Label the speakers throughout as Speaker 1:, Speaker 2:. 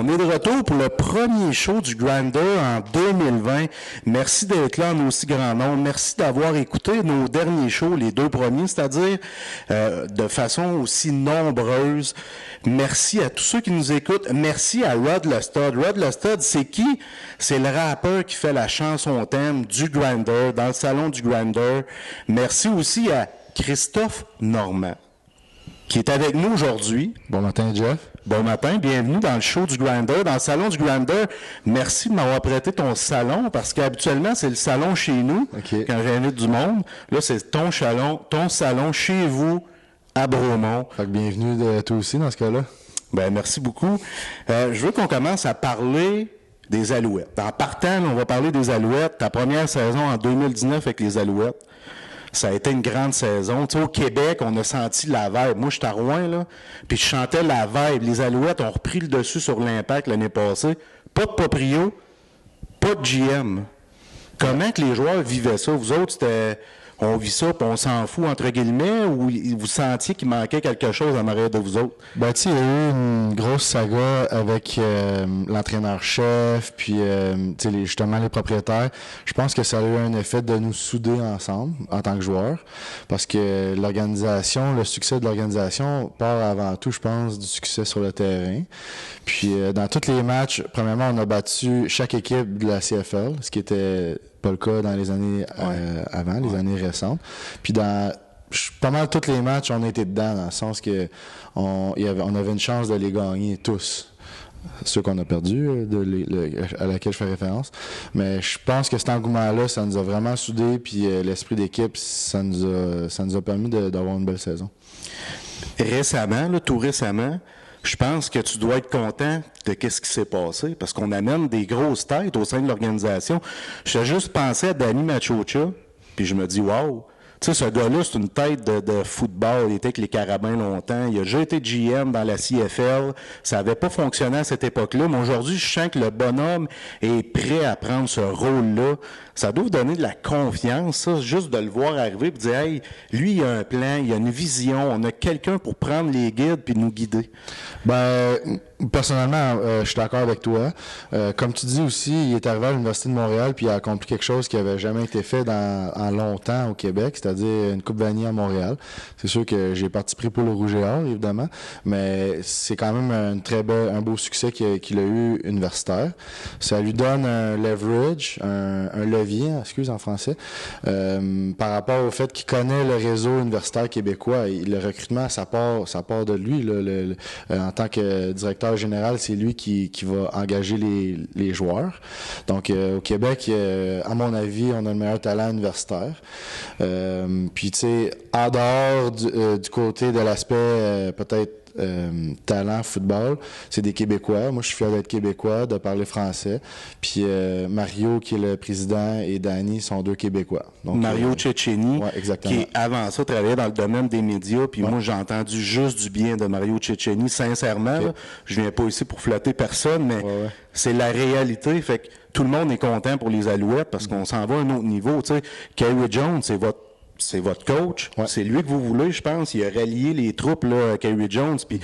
Speaker 1: On est de retour pour le premier show du Grinder en 2020. Merci d'être là en aussi grand nombre. Merci d'avoir écouté nos derniers shows, les 2 premiers, c'est-à-dire de façon aussi nombreuse. Merci à tous ceux qui nous écoutent. Merci à Rod Lustud. Rod Lustud, c'est qui? C'est le rappeur qui fait la chanson thème du Grinder, dans le salon du Grinder. Merci aussi à Christophe Normand, qui est avec nous aujourd'hui.
Speaker 2: Bon matin, Jeff.
Speaker 1: Bon matin, bienvenue dans le show du Grinder, dans le salon du Grinder. Merci de m'avoir prêté ton salon, parce qu'habituellement, c'est le salon chez nous, quand j'invite du monde. Là, c'est ton salon chez vous, à Bromont.
Speaker 2: Fait que bienvenue de toi aussi dans ce cas-là.
Speaker 1: Ben, merci beaucoup. Je veux qu'on commence à parler des Alouettes. En partant, on va parler des Alouettes. Ta première saison en 2019 avec les Alouettes. Ça a été une grande saison. Tu sais, au Québec, on a senti la vibe. Moi, j'étais à Rouen, là, puis je chantais la vibe. Les Alouettes ont repris le dessus sur l'Impact l'année passée. Pas de Proprio, pas de GM. Comment que les joueurs vivaient ça? Vous autres, on vit ça, puis on s'en fout, entre guillemets, ou vous sentiez qu'il manquait quelque chose en arrière de vous autres?
Speaker 2: Ben, tu sais, il y a eu une grosse saga avec l'entraîneur-chef, puis tu sais, justement les propriétaires. Je pense que ça a eu un effet de nous souder ensemble en tant que joueurs, parce que l'organisation, le succès de l'organisation part avant tout, je pense, du succès sur le terrain. Puis dans tous les matchs, premièrement, on a battu chaque équipe de la CFL, ce qui était pas le cas dans les années avant, les années récentes. Puis dans pas mal tous les matchs, on était dedans, dans le sens que on avait une chance de les gagner tous. Ceux qu'on a perdus, à laquelle je fais référence. Mais je pense que cet engouement-là, ça nous a vraiment soudés, puis l'esprit d'équipe, ça nous a permis d'avoir une belle saison.
Speaker 1: Récemment, là, tout récemment, je pense que tu dois être content de ce qui s'est passé, parce qu'on amène des grosses têtes au sein de l'organisation. J'ai juste pensé à Danny Machocha, puis je me dis, wow, tu sais, ce gars-là, c'est une tête de football. Il était avec les Carabins longtemps. Il a déjà été GM dans la CFL. Ça n'avait pas fonctionné à cette époque-là, mais aujourd'hui, je sens que le bonhomme est prêt à prendre ce rôle-là. Ça doit vous donner de la confiance, ça, juste de le voir arriver et de dire, hey, lui, il a un plan, il a une vision, on a quelqu'un pour prendre les guides puis nous guider.
Speaker 2: Ben, personnellement, je suis d'accord avec toi. Comme tu dis aussi, il est arrivé à l'Université de Montréal puis il a accompli quelque chose qui avait jamais été fait en longtemps au Québec, c'est-à-dire une Coupe Vanier à Montréal. C'est sûr que j'ai participé pour le Rouge et Or, évidemment, mais c'est quand même un beau succès qu'il a eu universitaire. Ça lui donne un leverage, un levier, en français, par rapport au fait qu'il connaît le réseau universitaire québécois. Et le recrutement, ça part de lui. Là, en tant que directeur général, c'est lui qui va engager les joueurs. Donc, au Québec, à mon avis, on a le meilleur talent universitaire. Puis, tu sais, en dehors du côté de l'aspect peut-être talent football, c'est des Québécois. Moi, je suis fier d'être Québécois, de parler français. Puis Mario, qui est le président, et Danny sont 2 Québécois. Donc,
Speaker 1: Mario Cecchini,
Speaker 2: qui
Speaker 1: avant ça travaillait dans le domaine des médias. Puis moi, j'ai entendu juste du bien de Mario Cecchini, sincèrement. Là, je viens pas ici pour flatter personne, mais c'est la réalité. Fait que tout le monde est content pour les Alouettes parce qu'on s'en va à un autre niveau. Tu sais, Kerry Jones, c'est votre coach. Ouais. C'est lui que vous voulez, je pense. Il a rallié les troupes, là, Kerry Jones. Puis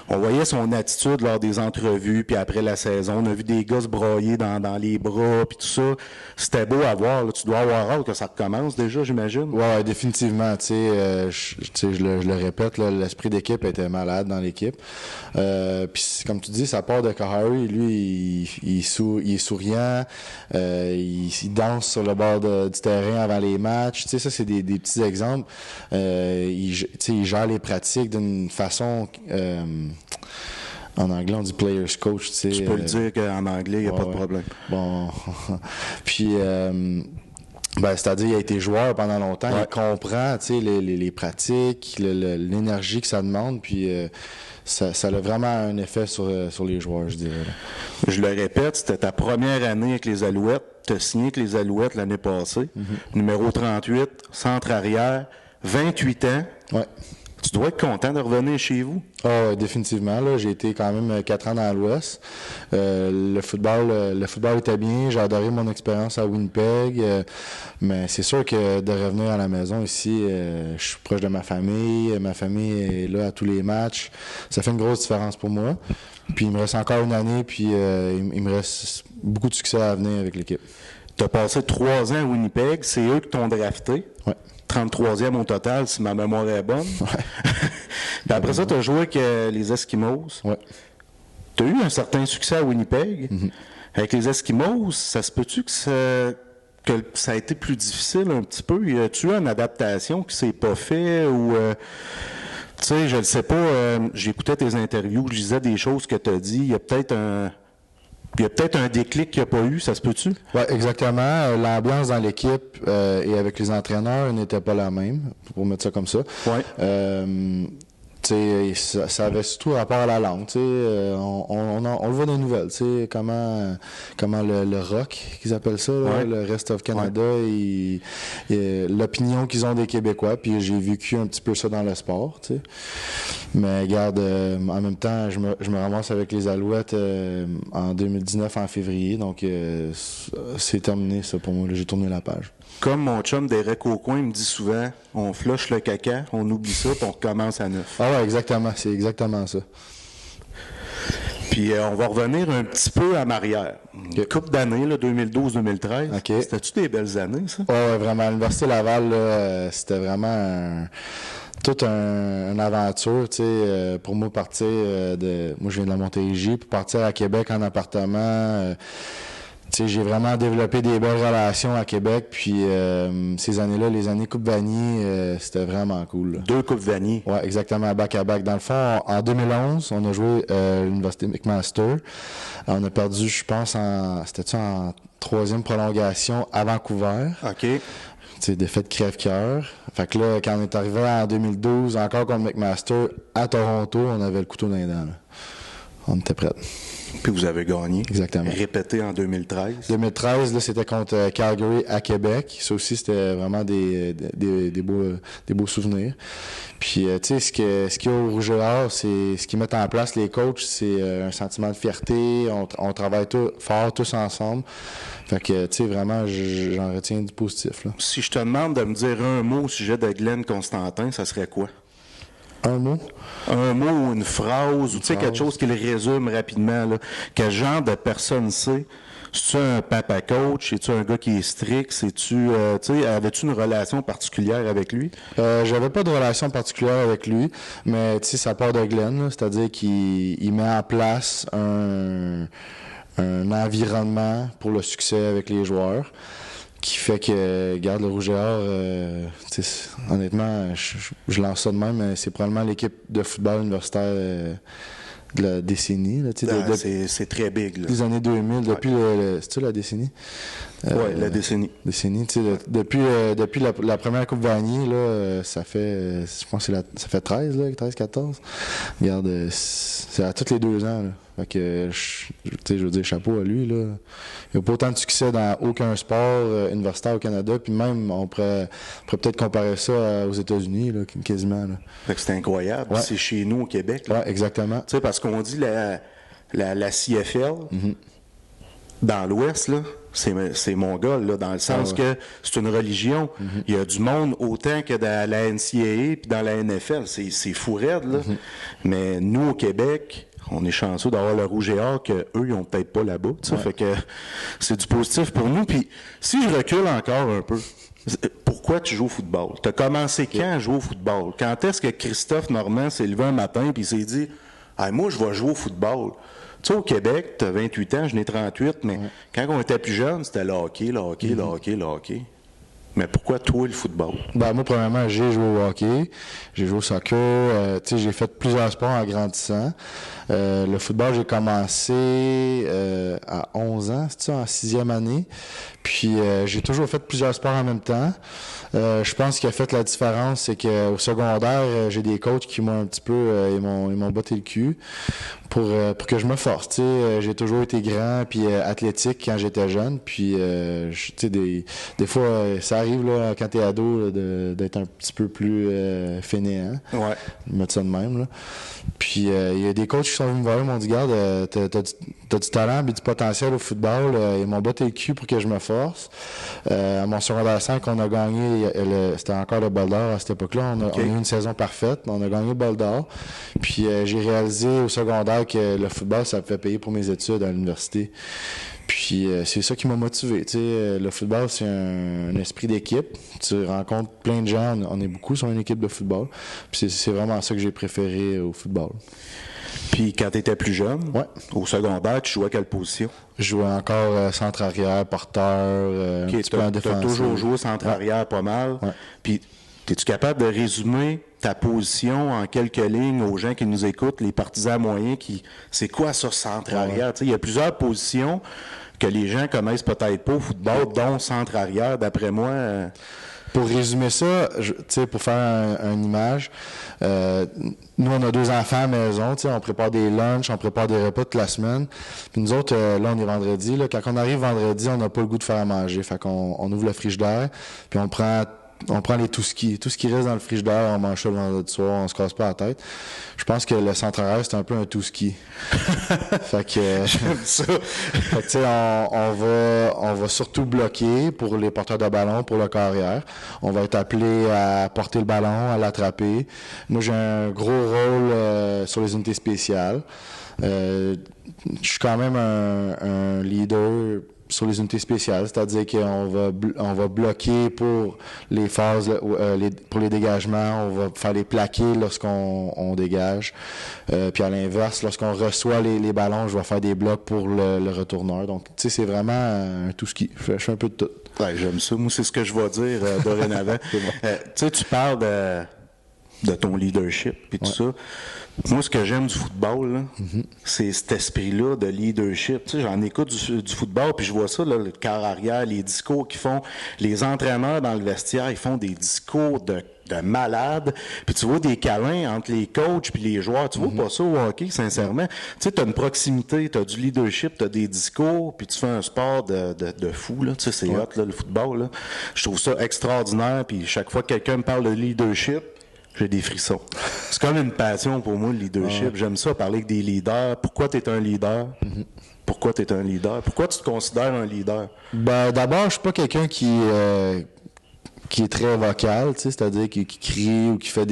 Speaker 1: on voyait son attitude lors des entrevues, puis après la saison. On a vu des gars se broyer dans les bras, puis tout ça. C'était beau à voir. Là. Tu dois avoir hâte que ça recommence déjà, j'imagine.
Speaker 2: Ouais, définitivement. Tu sais, je le répète, là, l'esprit d'équipe était malade dans l'équipe. Puis comme tu dis, ça part de Kahari. Lui, il est souriant. Il danse sur le bord du terrain avant les matchs. Tu sais, ça, c'est des petits exemples. Il gère les pratiques d'une façon... en anglais, on dit player's coach.
Speaker 1: Tu peux le dire qu'en anglais, il n'y a pas de problème.
Speaker 2: Bon. Puis... c'est-à-dire il a été joueur pendant longtemps, il comprend les pratiques, l'énergie que ça demande, puis ça a vraiment un effet sur les joueurs, je dirais.
Speaker 1: Je le répète, c'était ta première année avec les Alouettes, tu as signé avec les Alouettes l'année passée, numéro 38, centre arrière, 28 ans.
Speaker 2: Ouais.
Speaker 1: Tu dois être content de revenir chez vous.
Speaker 2: Ah, définitivement. Là, j'ai été quand même 4 ans dans l'Ouest. Le football était bien. J'ai adoré mon expérience à Winnipeg. Mais c'est sûr que de revenir à la maison ici, je suis proche de ma famille. Ma famille est là à tous les matchs. Ça fait une grosse différence pour moi. Puis il me reste encore une année, puis il me reste beaucoup de succès à venir avec l'équipe.
Speaker 1: Tu as passé 3 ans à Winnipeg. C'est eux qui t'ont drafté.
Speaker 2: Ouais.
Speaker 1: 33e au total, si ma mémoire est bonne.
Speaker 2: Ouais.
Speaker 1: Puis après ça, tu as joué avec les Eskimos.
Speaker 2: Ouais.
Speaker 1: Tu as eu un certain succès à Winnipeg.
Speaker 2: Mm-hmm.
Speaker 1: Avec les Eskimos, ça se peut-tu que ça a été plus difficile un petit peu? Y a-tu eu une adaptation qui s'est pas fait ou... tu sais, je ne sais pas, j'écoutais tes interviews, je lisais des choses que tu as dit. Il y a peut-être un déclic qu'il n'y a pas eu, ça se peut-tu?
Speaker 2: Oui, exactement. L'ambiance dans l'équipe et avec les entraîneurs n'était pas la même, pour mettre ça comme ça.
Speaker 1: Ouais.
Speaker 2: Ça avait surtout rapport à la langue. On le voit dans les nouvelles. Comment le rock, qu'ils appellent ça, là, le Rest of Canada, l'opinion qu'ils ont des Québécois. Puis j'ai vécu un petit peu ça dans le sport. T'sais. Mais regarde, en même temps, je me ramasse avec les Alouettes en 2019, en février. Donc, c'est terminé, ça, pour moi. Là, j'ai tourné la page.
Speaker 1: Comme mon chum Derek Aucoin me dit souvent, on flush le caca, on oublie ça, puis on recommence à neuf.
Speaker 2: Ah ouais, exactement. C'est exactement ça.
Speaker 1: Puis on va revenir un petit peu à arrière. Une couple d'années, 2012-2013.
Speaker 2: Okay.
Speaker 1: C'était-tu des belles années, ça?
Speaker 2: Ouais, vraiment. L'Université Laval, là, c'était vraiment toute une aventure, tu sais, pour moi partir moi je viens de la Montérégie, pour partir à Québec en appartement, tu sais, j'ai vraiment développé des belles relations à Québec, puis ces années-là, les années Coupe Vanier, c'était vraiment cool. Là.
Speaker 1: 2 Coupes Vanier.
Speaker 2: Ouais, exactement, back-à-back. Dans le fond, en 2011, on a joué l'Université McMaster. On a perdu, je pense, c'était-tu en 3e prolongation à Vancouver.
Speaker 1: OK.
Speaker 2: C'est défaite crève-cœur. Fait que là, quand on est arrivé en 2012, encore contre McMaster, à Toronto, on avait le couteau dans les dents. Là. On était prêts.
Speaker 1: Puis vous avez gagné.
Speaker 2: Exactement.
Speaker 1: Répété en 2013.
Speaker 2: 2013, là, c'était contre Calgary à Québec. Ça aussi, c'était vraiment des beaux souvenirs. Puis, tu sais, ce qu'il y a au Rouge et Or, c'est ce qu'ils mettent en place, les coachs, c'est un sentiment de fierté. On travaille fort tous ensemble. Fait que, tu sais, vraiment, j'en retiens du positif. Là.
Speaker 1: Si je te demande de me dire un mot au sujet de Glenn Constantin, ça serait quoi?
Speaker 2: Un mot?
Speaker 1: Un mot ou une phrase, ou tu sais, quelque chose qui le résume rapidement. Là. Quel genre de personne c'est? C'est-tu un papa coach? C'est-tu un gars qui est strict? C'est-tu, tu sais, avais-tu une relation particulière avec lui?
Speaker 2: J'avais pas de relation particulière avec lui, mais tu sais, ça part de Glenn, là, c'est-à-dire qu'il met en place un environnement pour le succès avec les joueurs. Qui fait que, regarde, le Rouge et Or, honnêtement, je lance ça de même, mais c'est probablement l'équipe de football universitaire de la décennie. Là,
Speaker 1: c'est très big. Là.
Speaker 2: Les années 2000, depuis c'est-tu la décennie?
Speaker 1: Oui, la décennie.
Speaker 2: Depuis la première Coupe Vanier, là, ça fait, je pense que ça fait 13-14. Regarde, c'est à tous les 2 ans. Là. Fait que, je veux dire, chapeau à lui. Là. Il n'y a pas autant de succès dans aucun sport universitaire au Canada. Puis même, on pourrait peut-être comparer ça aux États-Unis, là, quasiment. Là.
Speaker 1: Fait que c'est incroyable. Ouais. C'est chez nous au Québec.
Speaker 2: Oui, exactement.
Speaker 1: Tu sais, parce qu'on dit la CFL, dans l'Ouest, là, c'est mongol, là, dans le sens que c'est une religion. Il y a du monde autant que dans la NCAA puis dans la NFL. C'est fou raide, là. Mais nous, au Québec, on est chanceux d'avoir le Rouge et Or qu'eux, ils n'ont peut-être pas là-bas. Ouais. Fait que c'est du positif pour nous. Puis si je recule encore un peu, pourquoi tu joues au football? Tu as commencé quand à jouer au football? Quand est-ce que Christophe Normand s'est levé un matin et s'est dit « moi, je vais jouer au football ». Tu sais, au Québec, tu as 28 ans, je n'ai 38, mais quand on était plus jeune, c'était le hockey. Mais pourquoi toi, le football?
Speaker 2: Ben, moi, premièrement, j'ai joué au hockey, j'ai joué au soccer, tu sais, j'ai fait plusieurs sports en grandissant. Le football, j'ai commencé à 11 ans, c'est ça, en 6e année. Puis, j'ai toujours fait plusieurs sports en même temps. Je pense qu'il a fait la différence, c'est qu'au secondaire, j'ai des coachs qui m'ont un petit peu, ils m'ont botté le cul pour que je me force. Tu sais, j'ai toujours été grand puis athlétique quand j'étais jeune. Puis, tu sais, des fois, ça arrive là, quand t'es ado là, d'être un petit peu plus fainéant.
Speaker 1: Ouais.
Speaker 2: Mettre ça de même. Là. Puis, il y a des coachs qui sont venus me voir et m'ont dit, regarde, t'as du talent et du potentiel au football. Ils m'ont battu le cul pour que je me force. À mon secondaire 5, on a gagné, c'était encore le bol d'or à cette époque-là. On a eu une saison parfaite. On a gagné le bol d'or. Puis, j'ai réalisé au secondaire que le football, ça me fait payer pour mes études à l'université. Puis c'est ça qui m'a motivé. Tu sais, le football, c'est un esprit d'équipe. Tu rencontres plein de gens. On est beaucoup sur une équipe de football. Puis c'est vraiment ça que j'ai préféré au football.
Speaker 1: Puis quand tu étais plus jeune, au secondaire, tu jouais à quelle position?
Speaker 2: Je jouais encore centre-arrière, porteur,
Speaker 1: tu as toujours joué centre-arrière pas mal. Ouais. Puis es-tu capable de résumer ta position en quelques lignes aux gens qui nous écoutent, les partisans moyens, c'est quoi ça, centre-arrière? Il y a plusieurs positions que les gens connaissent peut-être pas au football, dont centre-arrière, d'après moi.
Speaker 2: Pour résumer ça, pour faire une image, nous, on a 2 enfants à la maison, on prépare des lunchs, on prépare des repas toute la semaine. Puis nous autres, là, on est vendredi. Là, quand on arrive vendredi, on n'a pas le goût de faire à manger. Fait qu'on ouvre le frigidaire, puis on prend les tout ce qui reste dans le frigidaire, on mange ça le vendredi soir, on se casse pas la tête. Je pense que le centre-arrière, c'est un peu un tout ski. Fait que j'aime ça. Fait que tu sais, on va surtout bloquer pour les porteurs de ballon, pour le carrière. On va être appelé à porter le ballon, à l'attraper. Moi, j'ai un gros rôle sur les unités spéciales. Je suis quand même un leader sur les unités spéciales, c'est-à-dire qu'on va bloquer pour les phases, pour les dégagements, on va faire les plaqués lorsqu'on dégage. Puis à l'inverse, lorsqu'on reçoit les ballons, je vais faire des blocs pour le retourneur. Donc, tu sais, c'est vraiment un tout ski. Je fais un peu de tout.
Speaker 1: Ouais, j'aime ça. Moi, c'est ce que je vais dire dorénavant. Tu sais, tu parles de ton leadership et tout ça. Moi, ce que j'aime du football, là, c'est cet esprit-là de leadership. Tu sais, j'en écoute du football, puis je vois ça, là, le quart arrière, les discours qu'ils font. Les entraîneurs dans le vestiaire, ils font des discours de malades. Puis tu vois des câlins entre les coachs puis les joueurs. Tu vois pas ça au hockey, sincèrement. Tu sais, t'as une proximité, t'as du leadership, t'as des discours, puis tu fais un sport de fou, là. Tu sais, c'est hot, là, le football, là. Je trouve ça extraordinaire, puis chaque fois que quelqu'un me parle de leadership, j'ai des frissons. C'est comme une passion pour moi, le leadership. J'aime ça, parler avec des leaders. Pourquoi tu es un leader? Pourquoi tu es un leader? Pourquoi tu te considères un leader?
Speaker 2: Ben, d'abord, je suis pas quelqu'un qui est très vocal, tu sais, c'est-à-dire qui crie ou qui fait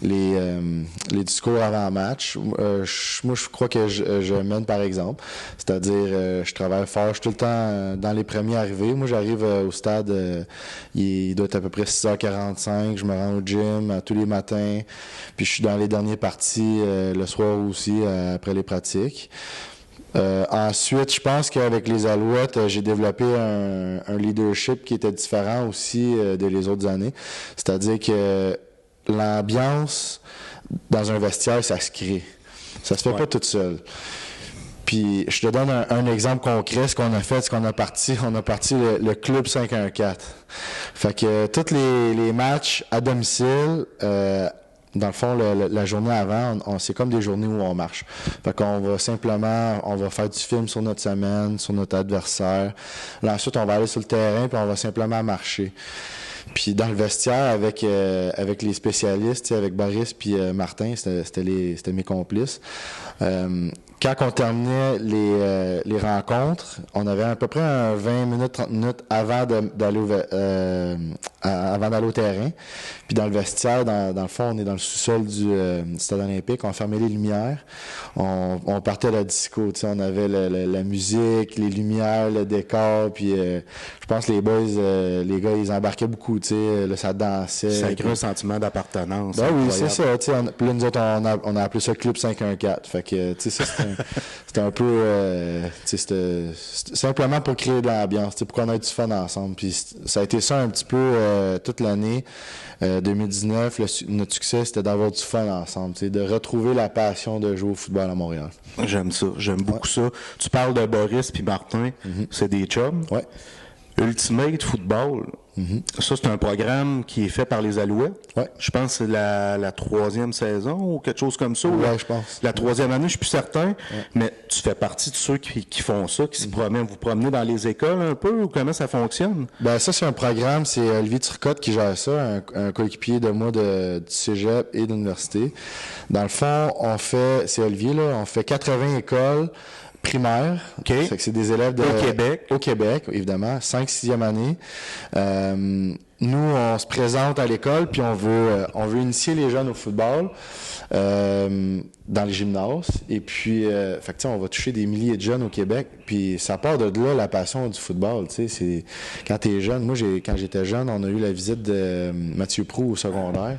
Speaker 2: les discours avant match. Moi, je crois que je mène par exemple. C'est-à-dire, je travaille fort, je suis tout le temps dans les premiers arrivés. Moi, j'arrive au stade, il doit être à peu près 6h45, je me rends au gym tous les matins, puis je suis dans les derniers parties le soir aussi, après les pratiques. Ensuite, je pense qu'avec les Alouettes, j'ai développé un leadership qui était différent aussi de les autres années. C'est-à-dire que l'ambiance dans un vestiaire, ça se crée. Ça se fait pas toute seule. Puis, je te donne un exemple concret. Ce qu'on a fait, on a parti le club 514. Fait que tous les matchs à domicile, dans le fond, la journée avant, c'est comme des journées où on marche. Fait qu'on va on va faire du film sur notre semaine, sur notre adversaire. Là, ensuite, on va aller sur le terrain, puis on va simplement marcher. Puis dans le vestiaire, avec les spécialistes, avec Boris puis Martin, c'était mes complices. Quand on terminait les rencontres, on avait à peu près 20 minutes, 30 minutes avant d'aller au terrain. Puis dans le vestiaire, dans le fond, on est dans le sous-sol du stade olympique, on fermait les lumières, on partait à la disco, tu sais, on avait la musique, les lumières, le décor, puis je pense que les boys, les gars, ils embarquaient beaucoup, tu sais, là, ça dansait.
Speaker 1: Ça crée un sentiment d'appartenance.
Speaker 2: Ben oui, c'est ça, tu sais, puis là, nous autres, on a appelé ça Club 514, fait que, tu sais, ça, c'était un peu, c'était simplement pour créer de l'ambiance, pour qu'on ait du fun ensemble. Puis ça a été ça un petit peu toute l'année 2019. Notre succès, c'était d'avoir du fun ensemble, de retrouver la passion de jouer au football à Montréal.
Speaker 1: J'aime ça, j'aime beaucoup ça. Tu parles de Boris puis Martin, c'est des chums.
Speaker 2: Ouais.
Speaker 1: Ultimate Football, Ça, c'est un programme qui est fait par les Alouettes.
Speaker 2: Ouais.
Speaker 1: Je pense que c'est la 3e saison ou quelque chose comme ça.
Speaker 2: Ouais, je pense.
Speaker 1: La 3e année, je suis plus certain. Mais tu fais partie de ceux qui font ça, qui se promènent. Vous promenez dans les écoles un peu ou comment ça fonctionne?
Speaker 2: Ben ça, c'est un programme, c'est Olivier Turcotte qui gère ça, un coéquipier de moi du cégep et de l'université. Dans le fond, c'est Olivier, là, on fait 80 écoles primaires.
Speaker 1: OK.
Speaker 2: Ça fait que c'est des élèves
Speaker 1: Au Québec,
Speaker 2: évidemment, 5e, 6e année. Nous, on se présente à l'école, puis on veut initier les jeunes au football dans les gymnases. Et puis, fait que, on va toucher des milliers de jeunes au Québec. Puis ça part de là, la passion du football. C'est quand t'es jeune. Moi, quand j'étais jeune, on a eu la visite de Mathieu Proulx au secondaire.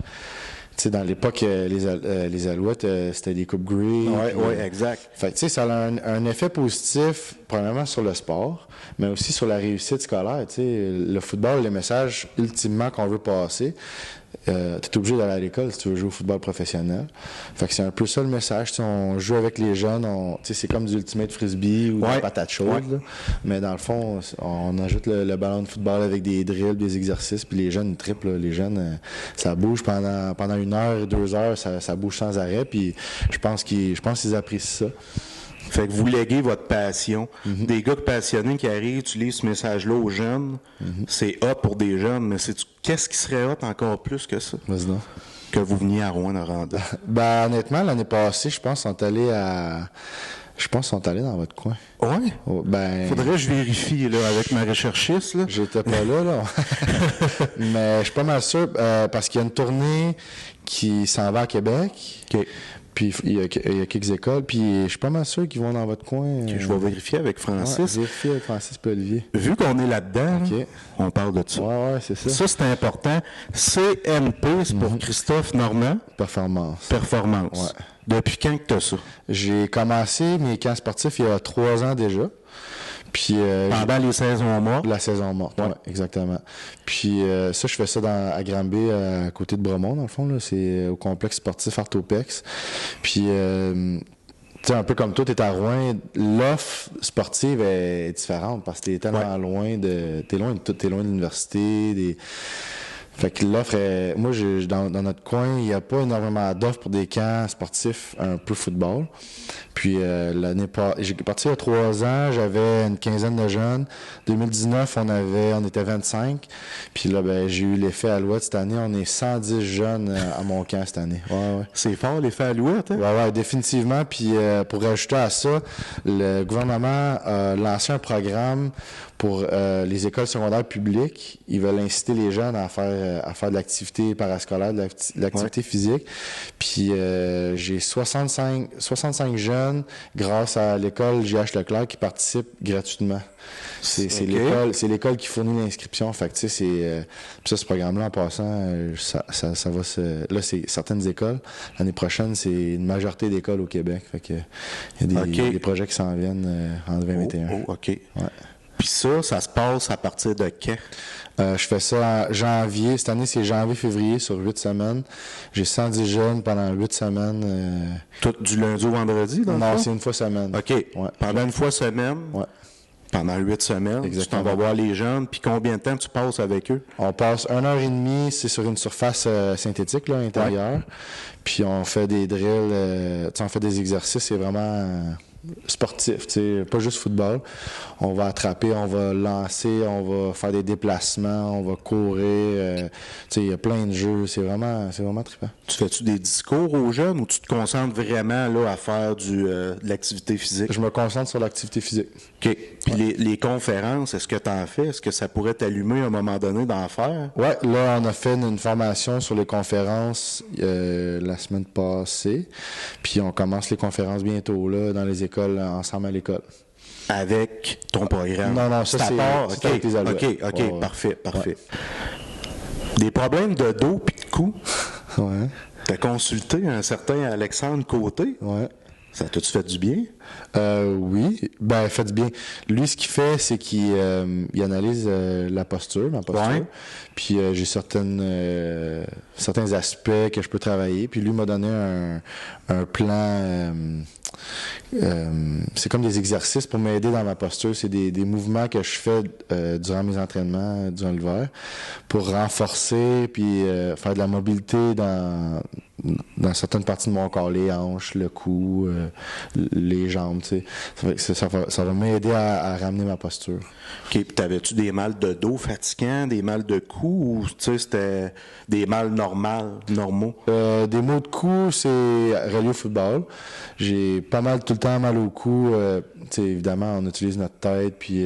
Speaker 2: Tu sais, dans l'époque, les Alouettes, c'était des coupes Grey.
Speaker 1: Oui, exact.
Speaker 2: Fait que, tu sais, ça a un effet positif, premièrement sur le sport, mais aussi sur la réussite scolaire. Tu sais, le football, le message ultimement qu'on veut passer, t'es obligé d'aller à l'école si tu veux jouer au football professionnel. Fait que c'est un peu ça le message. T'sais, on joue avec les jeunes, c'est comme du ultimate frisbee ou des patates chaudes. Là. Mais dans le fond, on ajoute le ballon de football avec des drills, des exercices, puis les jeunes triplent. Les jeunes, ça bouge pendant 1 heure, 2 heures, ça bouge sans arrêt. Puis je pense qu'ils apprécient ça.
Speaker 1: Fait que vous léguez votre passion. Des gars passionnés qui arrivent, tu lis ce message-là aux jeunes. C'est hot pour des jeunes, mais qu'est-ce qui serait hot encore plus que ça?
Speaker 2: Vas-y donc.
Speaker 1: Que vous veniez à Rouyn-Noranda.
Speaker 2: Ben, honnêtement, l'année passée, je pense qu'ils sont allés dans votre coin.
Speaker 1: Oui?
Speaker 2: Oh, ben.
Speaker 1: Faudrait que je vérifie, là, avec ma recherchiste, là.
Speaker 2: J'étais pas là. Mais je suis pas mal sûr, parce qu'il y a une tournée qui s'en va à Québec.
Speaker 1: OK.
Speaker 2: Puis il y a quelques écoles, puis je suis pas mal sûr qu'ils vont dans votre coin.
Speaker 1: Okay, je vais vérifier avec Francis.
Speaker 2: Vérifier avec Francis et Olivier.
Speaker 1: Vu qu'on est là-dedans,
Speaker 2: okay.
Speaker 1: On parle de ça.
Speaker 2: Ouais, c'est ça.
Speaker 1: Ça, c'est important. CNP, c'est pour Christophe Normand.
Speaker 2: Performance.
Speaker 1: Ouais. Depuis quand que tu as ça?
Speaker 2: J'ai commencé mes camps sportifs il y a 3 ans déjà. Puis,
Speaker 1: pendant les saisons mortes?
Speaker 2: La saison morte, oui, exactement. Puis ça, je fais ça à Granby, à côté de Bromont, dans le fond. Là. C'est au complexe sportif Artopex. Puis, tu sais, un peu comme toi, t'es à Rouyn, l'offre sportive est différente parce que t'es tellement loin de... T'es loin de l'université, Fait que l'offre est... Moi, dans notre coin, il n'y a pas énormément d'offres pour des camps sportifs un peu football. Puis j'ai parti il y a 3 ans, j'avais une quinzaine de jeunes. 2019, on était 25. Puis là, ben, j'ai eu l'effet Alouette cette année. On est 110 jeunes à mon camp cette année. Ouais.
Speaker 1: C'est fort, l'effet Alouette, hein?
Speaker 2: Ouais, définitivement. Puis pour rajouter à ça, le gouvernement a lancé un programme pour les écoles secondaires publiques. Ils veulent inciter les jeunes à faire de l'activité parascolaire, de l'activité physique. Puis j'ai 65 jeunes grâce à l'école J.H. Leclerc qui participent gratuitement. C'est l'école qui fournit l'inscription. Fait que tu sais, ce programme-là, en passant, ça va se... Là, c'est certaines écoles. L'année prochaine, c'est une majorité d'écoles au Québec. Fait que il y a des projets qui s'en viennent en 2021.
Speaker 1: OK. Ouais. Puis ça se passe à partir de quand?
Speaker 2: Je fais ça en janvier. Cette année, c'est janvier-février sur 8 semaines. J'ai 110 jeunes pendant 8 semaines.
Speaker 1: Tout du lundi au vendredi, dans le fond?
Speaker 2: Non, c'est une fois semaine.
Speaker 1: OK. Ouais. Pendant une fois semaine?
Speaker 2: Ouais.
Speaker 1: Pendant 8 semaines,
Speaker 2: exactement.
Speaker 1: Tu t'en vas voir les jeunes, puis combien de temps tu passes avec eux?
Speaker 2: On passe 1h30, c'est sur une surface synthétique, là, intérieure. Ouais. Puis on fait des drills, on fait des exercices, c'est vraiment... sportif, tu sais, pas juste football. On va attraper, on va lancer, on va faire des déplacements, on va courir. Tu sais, il y a plein de jeux. C'est vraiment trippant.
Speaker 1: Tu fais-tu des discours aux jeunes ou tu te concentres vraiment là à faire de l'activité physique?
Speaker 2: Je me concentre sur l'activité physique.
Speaker 1: OK. Puis les conférences, est-ce que tu en fais? Est-ce que ça pourrait t'allumer à un moment donné d'en faire?
Speaker 2: Oui, là, on a fait une formation sur les conférences la semaine passée. Puis on commence les conférences bientôt là dans les écoles, ensemble à l'école.
Speaker 1: Avec ton programme?
Speaker 2: Non, ça c'est avec les Alouettes.
Speaker 1: OK, parfait. Ouais. Des problèmes de dos puis de cou?
Speaker 2: Ouais.
Speaker 1: T'as consulté un certain Alexandre Côté?
Speaker 2: Ouais.
Speaker 1: Ça t'a-tu fait du bien?
Speaker 2: Oui, ben fait du bien. Lui, ce qu'il fait, c'est qu'il analyse ma posture.
Speaker 1: Ouais.
Speaker 2: Puis j'ai certains aspects que je peux travailler. Puis lui m'a donné un plan c'est comme des exercices pour m'aider dans ma posture. C'est des mouvements que je fais durant mes entraînements, durant l'hiver, pour renforcer puis faire de la mobilité dans certaines parties de mon corps, les hanches, le cou, les jambes, tu sais. Ça va m'aider à ramener ma posture.
Speaker 1: OK, puis t'avais-tu des mal de dos fatigants, des mal de cou, ou tu sais, c'était des mal normaux?
Speaker 2: Des maux de cou, c'est relié au football. J'ai pas mal tout le temps mal au cou. Tu sais, évidemment, on utilise notre tête, puis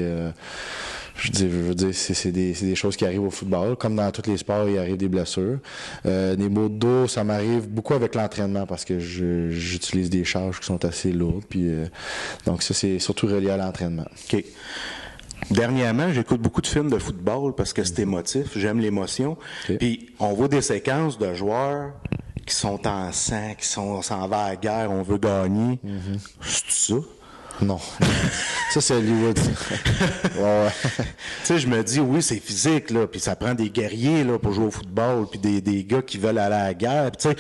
Speaker 2: je veux dire, c'est des choses qui arrivent au football. Comme dans tous les sports, il arrive des blessures. Des maux de dos, ça m'arrive beaucoup avec l'entraînement parce que j'utilise des charges qui sont assez lourdes. Puis, donc ça, c'est surtout relié à l'entraînement.
Speaker 1: OK. Dernièrement, j'écoute beaucoup de films de football parce que c'est émotif. J'aime l'émotion.
Speaker 2: Okay.
Speaker 1: Puis on voit des séquences de joueurs qui sont en sang, qui s'en vont à la guerre, on veut gagner. C'est ça?
Speaker 2: Non. Ça, c'est Hollywood. Ouais.
Speaker 1: Tu sais, je me dis, oui, c'est physique, là, puis ça prend des guerriers là, pour jouer au football, puis des gars qui veulent aller à la guerre. Tu sais,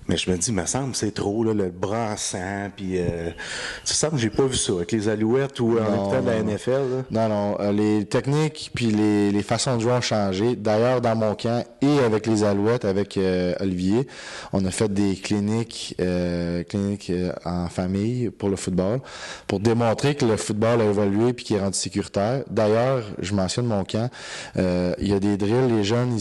Speaker 1: mais je me dis, me semble, c'est trop, là, le bras en sang, puis ça semble que j'ai pas vu ça avec les Alouettes ou en écoutant de la NFL. Là.
Speaker 2: Non, les techniques puis les façons de jouer ont changé. D'ailleurs, dans mon camp et avec les Alouettes, avec Olivier, on a fait des cliniques en famille pour le football, pour démontrer que le football a évolué puis qu'il est rendu sécuritaire. D'ailleurs, je mentionne mon camp, il y a des drills, les jeunes,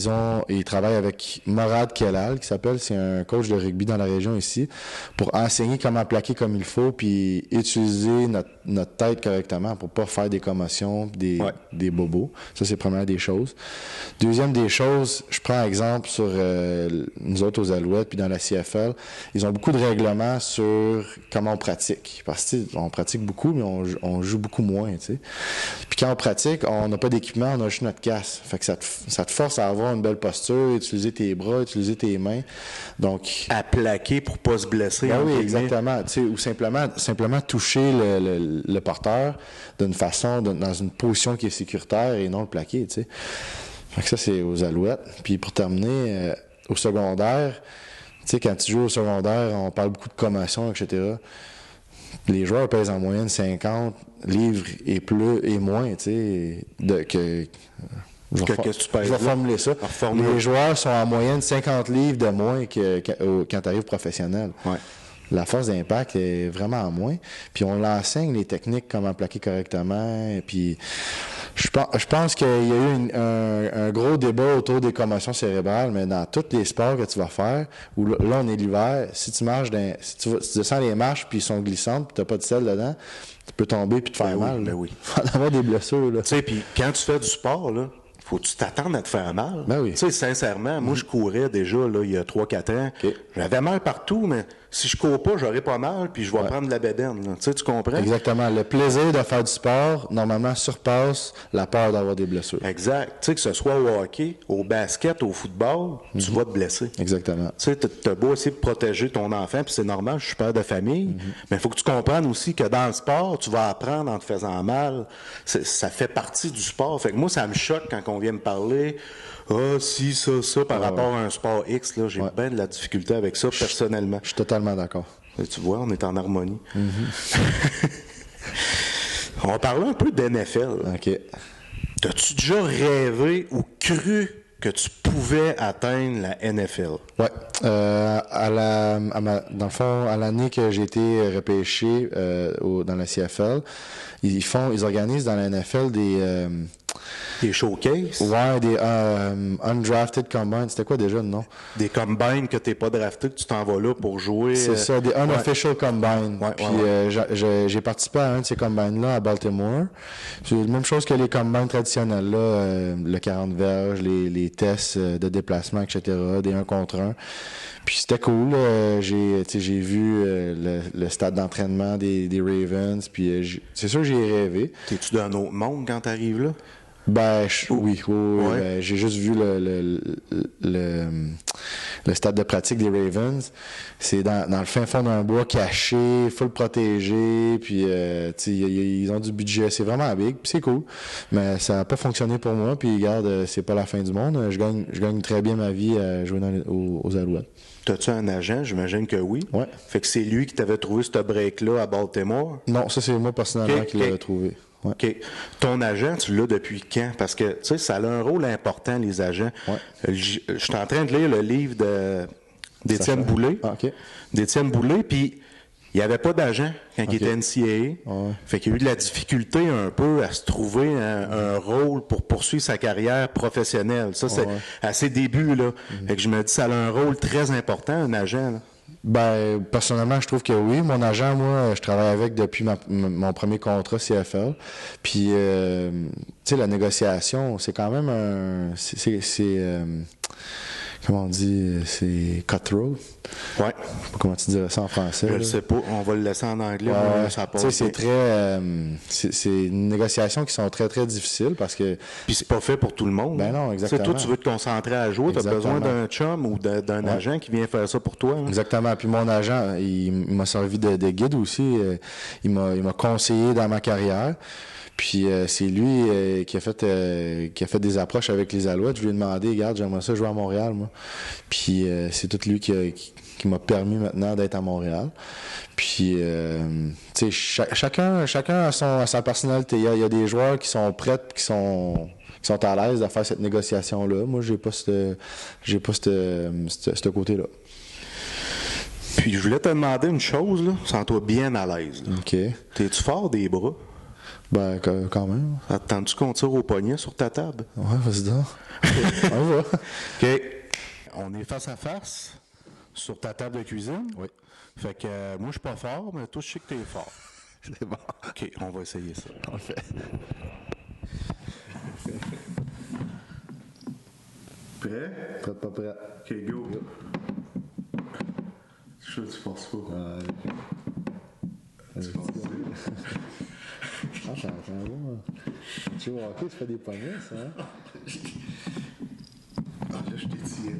Speaker 2: ils travaillent avec Morad Kellal, qui s'appelle, c'est un coach de rugby dans la région ici, pour enseigner comment plaquer comme il faut puis utiliser notre tête correctement pour pas faire des commotions, des bobos. Ça, c'est la première des choses. Deuxième des choses, je prends exemple sur nous autres aux Alouettes puis dans la CFL, ils ont beaucoup de règlements sur comment on pratique. Parce que on pratique beaucoup, mais on joue beaucoup moins, tu sais. Puis quand on pratique, on n'a pas d'équipement, on a juste notre casque. Fait que ça te force à avoir une belle posture, utiliser tes bras, utiliser tes mains. Donc,
Speaker 1: à plaquer pour pas se blesser.
Speaker 2: Oui, exactement. Tu sais, ou simplement toucher le porteur d'une façon, dans une position qui est sécuritaire et non le plaquer. Tu sais. Fait que ça, c'est aux Alouettes. Puis pour terminer, au secondaire, tu sais, quand tu joues au secondaire, on parle beaucoup de commotion, etc. Les joueurs pèsent en moyenne 50 livres et plus et moins, tu sais, je vais formuler ça. Les joueurs sont en moyenne 50 livres de moins quand tu arrives professionnel.
Speaker 1: Ouais.
Speaker 2: La force d'impact est vraiment en moins. Puis on l'enseigne, les techniques, comment plaquer correctement. Et puis je pense qu'il y a eu un gros débat autour des commotions cérébrales, mais dans tous les sports que tu vas faire, où là on est l'hiver, si tu marches, si tu descends les marches puis ils sont glissantes puis tu n'as pas de sel dedans, tu peux tomber puis te faire mal.
Speaker 1: Ben oui.
Speaker 2: Il va avoir des blessures. Tu
Speaker 1: sais, puis quand tu fais du sport, là, faut-tu t'attendre à te faire mal?
Speaker 2: Ben oui.
Speaker 1: Tu sais, sincèrement, moi, je courais déjà, là, il y a 3-4 ans.
Speaker 2: Okay.
Speaker 1: J'avais mal partout, mais si je cours pas, j'aurai pas mal, puis je vais prendre de la bédaine, là. Tu sais, tu comprends?
Speaker 2: Exactement. Le plaisir de faire du sport, normalement, surpasse la peur d'avoir des blessures.
Speaker 1: Exact. Tu sais, que ce soit au hockey, au basket, au football, tu vas te blesser.
Speaker 2: Exactement.
Speaker 1: Tu sais, t'as beau essayer de protéger ton enfant, puis c'est normal, je suis père de famille, mais il faut que tu comprennes aussi que dans le sport, tu vas apprendre en te faisant mal. Ça fait partie du sport. Fait que moi, ça me choque quand on vient me parler si, ça, par rapport à un sport X, là, j'ai bien de la difficulté avec ça, personnellement.
Speaker 2: Je suis totalement d'accord.
Speaker 1: Et tu vois, on est en harmonie. On va parler un peu d'NFL.
Speaker 2: OK.
Speaker 1: T'as-tu déjà rêvé ou cru que tu pouvais atteindre la NFL?
Speaker 2: Oui. Dans le fond, à l'année que j'ai été repêché dans la CFL, ils organisent dans la NFL
Speaker 1: des showcases?
Speaker 2: Ouais, des undrafted combines. C'était quoi déjà le nom?
Speaker 1: Des combines que t'es pas drafté, que tu t'en vas là pour jouer.
Speaker 2: C'est ça, des unofficial combines. Puis j'ai participé à un de ces combines-là à Baltimore. C'est la même chose que les combines traditionnels, là, le 40 verges, les tests de déplacement, etc., des 1 contre 1. Puis c'était cool. J'ai vu le stade d'entraînement des Ravens. Puis c'est sûr que j'ai rêvé.
Speaker 1: T'es-tu dans un autre monde quand t'arrives là?
Speaker 2: Ben, oui.
Speaker 1: Ouais.
Speaker 2: Ben, j'ai juste vu le stade de pratique des Ravens. C'est dans le fin fond d'un bois caché, full protégé, puis ils ont du budget. C'est vraiment big, puis c'est cool. Mais ça n'a pas fonctionné pour moi, puis regarde, c'est pas la fin du monde. Je gagne très bien ma vie à jouer aux Alouettes.
Speaker 1: T'as-tu un agent? J'imagine que oui.
Speaker 2: Ouais.
Speaker 1: Fait que c'est lui qui t'avait trouvé ce break-là à Baltimore?
Speaker 2: Non, ça c'est moi personnellement qui l'ai trouvé. Ouais.
Speaker 1: OK. Ton agent, tu l'as depuis quand? Parce que, tu sais, ça a un rôle important, les agents.
Speaker 2: Ouais.
Speaker 1: Je suis en train de lire le livre d'Étienne Boulay.
Speaker 2: Ah, OK.
Speaker 1: D'Étienne Boulay, puis il n'y avait pas d'agent quand il était NCAA.
Speaker 2: Ouais.
Speaker 1: Fait qu'il y a eu de la difficulté un peu à se trouver un rôle pour poursuivre sa carrière professionnelle. Ça, c'est à ses débuts, là. Fait que je me dis, ça a un rôle très important, un agent, là.
Speaker 2: Ben, personnellement, je trouve que oui. Mon agent, moi, je travaille avec depuis mon premier contrat CFL. Puis, tu sais, la négociation, c'est quand même comment on dit, c'est cutthroat.
Speaker 1: Ouais.
Speaker 2: Je sais pas comment tu dirais ça en français.
Speaker 1: Je
Speaker 2: là.
Speaker 1: le sais pas. On va le laisser en anglais.
Speaker 2: Ouais,
Speaker 1: Ça passe.
Speaker 2: tu sais, c'est très, c'est une négociation qui sont très, très difficiles parce que.
Speaker 1: Puis c'est pas fait pour tout le monde.
Speaker 2: Ben non, exactement.
Speaker 1: Toi, tu veux te concentrer à jouer, tu as besoin d'un chum ou d'un agent qui vient faire ça pour toi. Hein?
Speaker 2: Exactement. Puis mon agent, il m'a servi de guide aussi. Il m'a conseillé dans ma carrière. Puis c'est lui qui a fait des approches avec les Alouettes. Je lui ai demandé, regarde, j'aimerais ça jouer à Montréal, moi. Puis c'est tout lui qui m'a permis maintenant d'être à Montréal. Puis tu sais, chacun a sa personnalité. Il y a des joueurs qui sont prêts, qui sont à l'aise de faire cette négociation-là. Moi, j'ai pas ce côté-là.
Speaker 1: Puis je voulais te demander une chose, là, sens-toi bien à l'aise. Là.
Speaker 2: OK.
Speaker 1: T'es-tu fort des bras?
Speaker 2: Ben, quand même.
Speaker 1: Attends-tu qu'on tire au poignet sur ta table?
Speaker 2: Ouais, vas-y donc. On va.
Speaker 1: OK. On est face à face sur ta table de cuisine.
Speaker 2: Oui.
Speaker 1: Fait que moi, je suis pas fort, mais toi, je sais que t'es fort.
Speaker 2: C'est bon.
Speaker 1: OK, on va essayer ça.
Speaker 2: On le fait.
Speaker 1: Prêt?
Speaker 2: Prêt, pas prêt.
Speaker 1: OK, go. Je suis sûr que tu forces pas. Tu forces pas.
Speaker 2: Ah, ça va bon. Tu vois, ok, tu fais des poignets, ça, hein?
Speaker 1: Ah, là, je t'ai tiré.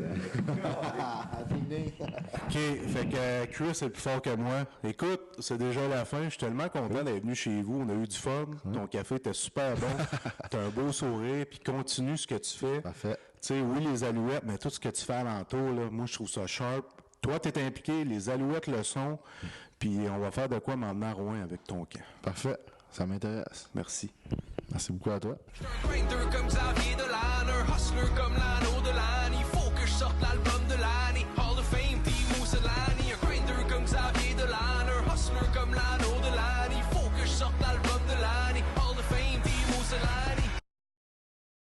Speaker 1: OK, fait que Chris est plus fort que moi. Écoute, c'est déjà la fin. Je suis tellement content d'être venu chez vous. On a eu du fun. Ton café était super bon. T'as un beau sourire. Puis continue ce que tu fais.
Speaker 2: Parfait.
Speaker 1: Tu sais, oui, les Alouettes, mais tout ce que tu fais alentour, là, moi, je trouve ça sharp. Toi, t'es impliqué. Les Alouettes le sont. Puis on va faire de quoi maintenant à Rouen avec ton camp.
Speaker 2: Parfait. Ça m'intéresse.
Speaker 1: Merci.
Speaker 2: Merci beaucoup à toi.
Speaker 3: Comme Xavier Dolan.